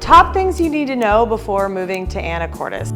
Top things you need to know before moving to Anacortes.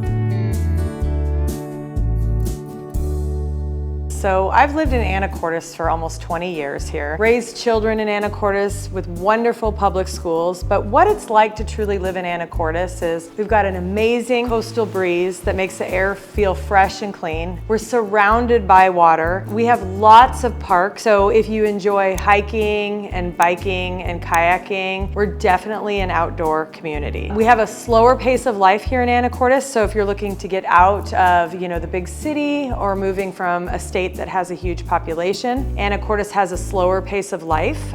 So I've lived in Anacortes for almost 20 years here, raised children in Anacortes with wonderful public schools, but what it's like to truly live in Anacortes is we've got an amazing coastal breeze that makes the air feel fresh and clean. We're surrounded by water. We have lots of parks, so if you enjoy hiking and biking and kayaking, we're definitely an outdoor community. We have a slower pace of life here in Anacortes, so if you're looking to get out of the big city or moving from a state that has a huge population, Anacortes has a slower pace of life.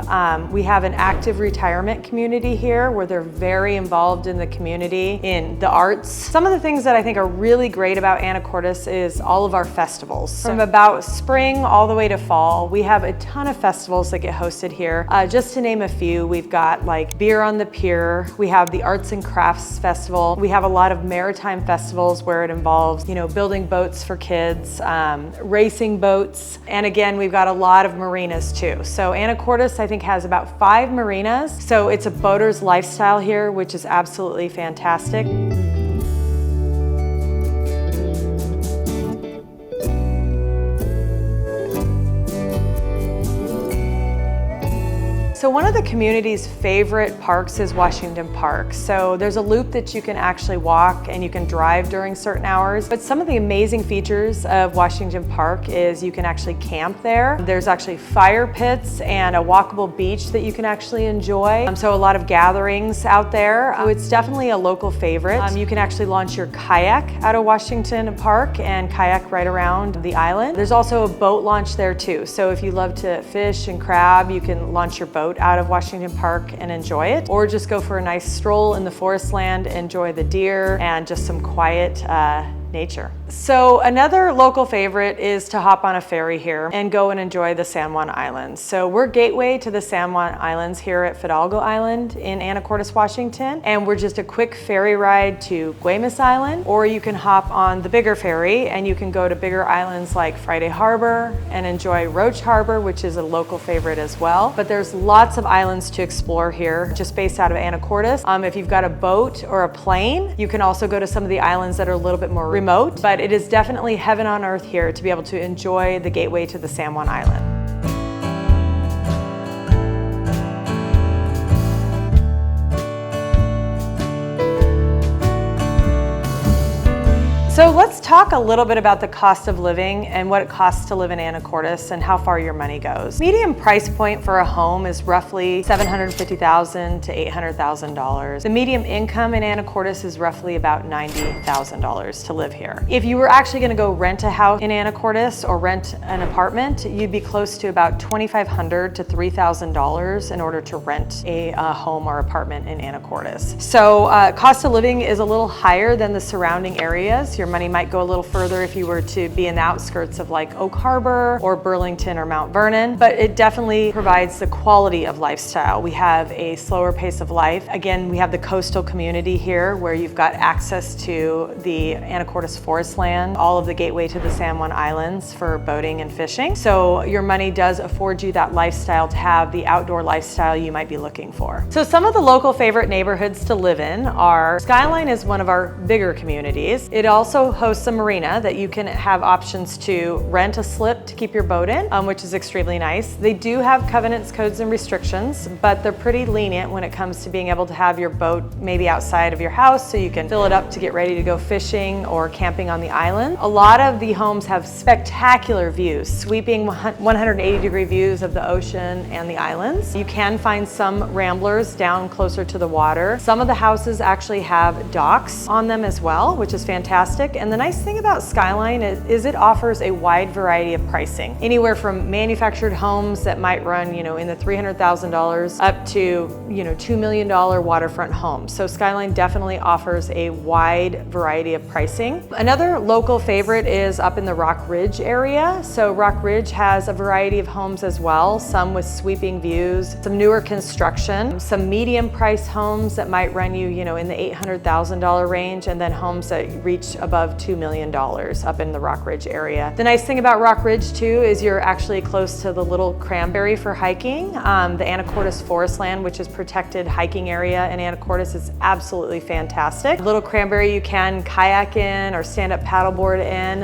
We have an active retirement community here where they're very involved in the community, in the arts. Some of the things that I think are really great about Anacortes is all of our festivals. From about spring all the way to fall, we have a ton of festivals that get hosted here. Just to name a few, we've got like Beer on the Pier, we have the Arts and Crafts Festival, we have a lot of maritime festivals where it involves, building boats for kids, racing boats, and again, we've got a lot of marinas too. So Anacortes, I think, has about 5 marinas. So it's a boater's lifestyle here, which is absolutely fantastic. So one of the community's favorite parks is Washington Park. So there's a loop that you can actually walk and you can drive during certain hours. But some of the amazing features of Washington Park is you can actually camp there. There's actually fire pits and a walkable beach that you can actually enjoy. So a lot of gatherings out there. So it's definitely a local favorite. You can actually launch your kayak out of Washington Park and kayak right around the island. There's also a boat launch there too. So if you love to fish and crab, you can launch your boat out of Washington Park and enjoy it, or just go for a nice stroll in the forest land, enjoy the deer and just some quiet nature. So another local favorite is to hop on a ferry here and go and enjoy the San Juan Islands. So we're gateway to the San Juan Islands here at Fidalgo Island in Anacortes, Washington, and we're just a quick ferry ride to Guaymas Island, or you can hop on the bigger ferry and you can go to bigger islands like Friday Harbor and enjoy Roach Harbor, which is a local favorite as well. But there's lots of islands to explore here, just based out of Anacortes. If you've got a boat or a plane, you can also go to some of the islands that are a little bit more remote, but it is definitely heaven on earth here to be able to enjoy the gateway to the San Juan Island. So let's talk a little bit about the cost of living and what it costs to live in Anacortes and how far your money goes. Median price point for a home is roughly $750,000 to $800,000. The median income in Anacortes is roughly about $90,000 to live here. If you were actually going to go rent a house in Anacortes or rent an apartment, you'd be close to about $2,500 to $3,000 in order to rent a home or apartment in Anacortes. So cost of living is a little higher than the surrounding areas. Your money might go a little further if you were to be in the outskirts of like Oak Harbor or Burlington or Mount Vernon, but it definitely provides the quality of lifestyle. We have a slower pace of life. Again, we have the coastal community here where you've got access to the Anacortes forest land, all of the gateway to the San Juan Islands for boating and fishing. So your money does afford you that lifestyle to have the outdoor lifestyle you might be looking for. So some of the local favorite neighborhoods to live in are, Skyline is one of our bigger communities. It also hosts a marina that you can have options to rent a slip to keep your boat in, which is extremely nice. They do have covenants, codes, and restrictions, but they're pretty lenient when it comes to being able to have your boat maybe outside of your house so you can fill it up to get ready to go fishing or camping on the island. A lot of the homes have spectacular views, sweeping 180-degree views of the ocean and the islands. You can find some ramblers down closer to the water. Some of the houses actually have docks on them as well, which is fantastic. And the nice thing about Skyline is it offers a wide variety of pricing, anywhere from manufactured homes that might run, in the $300,000 up to, $2 million waterfront homes. So Skyline definitely offers a wide variety of pricing. Another local favorite is up in the Rock Ridge area. So Rock Ridge has a variety of homes as well, some with sweeping views, some newer construction, some medium price homes that might run you, in the $800,000 range, and then homes that reach above above $2 million up in the Rock Ridge area. The nice thing about Rock Ridge too is you're actually close to the Little Cranberry for hiking. The Anacortes Forest Land, which is protected hiking area in Anacortes, is absolutely fantastic. Little Cranberry you can kayak in or stand up paddleboard in,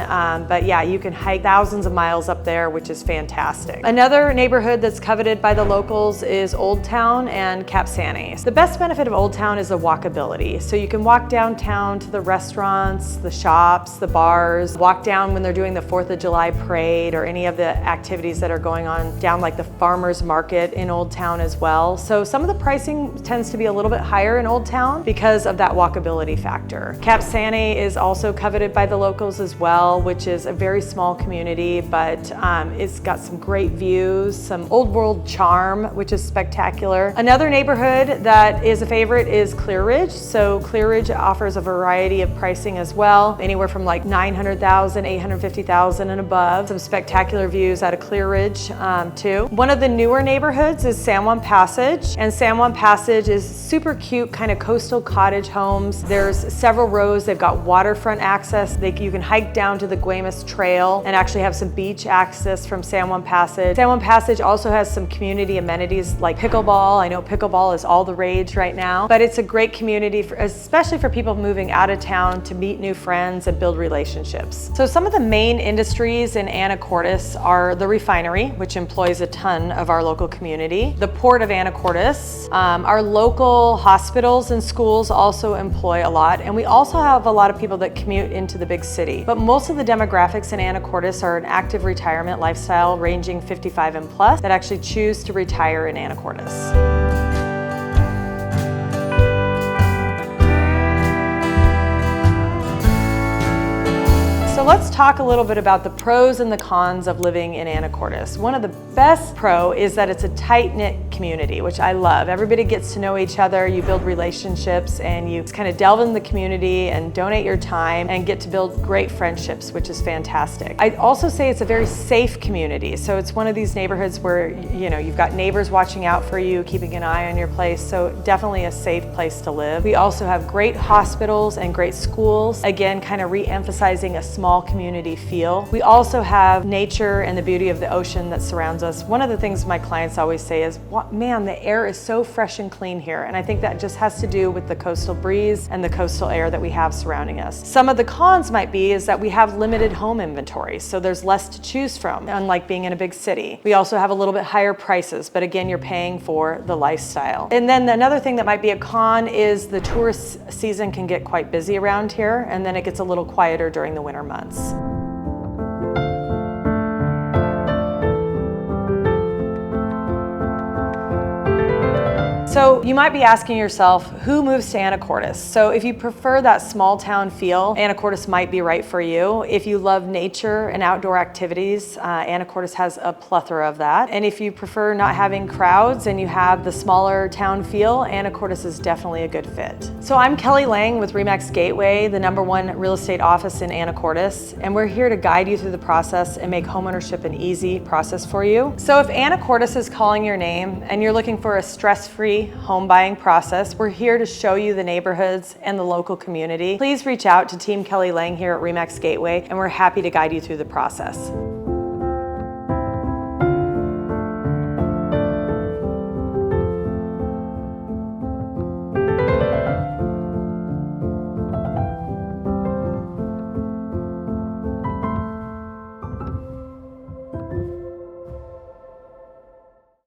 but yeah, you can hike thousands of miles up there, which is fantastic. Another neighborhood that's coveted by the locals is Old Town and Capsani. The best benefit of Old Town is the walkability. So you can walk downtown to the restaurants, the shops, the bars, walk down when they're doing the 4th of July parade or any of the activities that are going on down like the farmers market in Old Town as well. So some of the pricing tends to be a little bit higher in Old Town because of that walkability factor. Capsani is also coveted by the locals as well, which is a very small community, but it's got some great views, some old world charm, which is spectacular. Another neighborhood that is a favorite is Clear Ridge. So Clear Ridge offers a variety of pricing as well, anywhere from like $900,000, $850,000 and above. Some spectacular views out of Clear Ridge too. One of the newer neighborhoods is San Juan Passage, and San Juan Passage is super cute, kind of coastal cottage homes. There's several rows. They've got waterfront access. You can hike down to the Guaymas Trail and actually have some beach access from San Juan Passage. San Juan Passage also has some community amenities like pickleball. I know pickleball is all the rage right now, but it's a great community, especially for people moving out of town to meet new friends and build relationships. So some of the main industries in Anacortes are the refinery, which employs a ton of our local community, the Port of Anacortes, our local hospitals and schools also employ a lot, and we also have a lot of people that commute into the big city. But most of the demographics in Anacortes are an active retirement lifestyle ranging 55 and plus that actually choose to retire in Anacortes. So let's talk a little bit about the pros and the cons of living in Anacortes. One of the best pro is that it's a tight-knit community, which I love. Everybody gets to know each other, you build relationships, and you kind of delve in the community and donate your time and get to build great friendships, which is fantastic. I'd also say it's a very safe community. So it's one of these neighborhoods where you've got neighbors watching out for you, keeping an eye on your place, so definitely a safe place to live. We also have great hospitals and great schools, again, kind of re-emphasizing a small community feel. We also have nature and the beauty of the ocean that surrounds us. One of the things my clients always say is, man, the air is so fresh and clean here. And I think that just has to do with the coastal breeze and the coastal air that we have surrounding us. Some of the cons might be is that we have limited home inventory, so there's less to choose from, unlike being in a big city. We also have a little bit higher prices, but again, you're paying for the lifestyle. And then another thing that might be a con is the tourist season can get quite busy around here, and then it gets a little quieter during the winter months. So you might be asking yourself, who moves to Anacortes? So if you prefer that small town feel, Anacortes might be right for you. If you love nature and outdoor activities, Anacortes has a plethora of that. And if you prefer not having crowds and you have the smaller town feel, Anacortes is definitely a good fit. So I'm Kelli Lang with REMAX Gateway, the #1 real estate office in Anacortes, and we're here to guide you through the process and make homeownership an easy process for you. So if Anacortes is calling your name and you're looking for a stress-free home buying process, we're here to show you the neighborhoods and the local community. Please reach out to Team Kelli Lang here at REMAX Gateway, and we're happy to guide you through the process.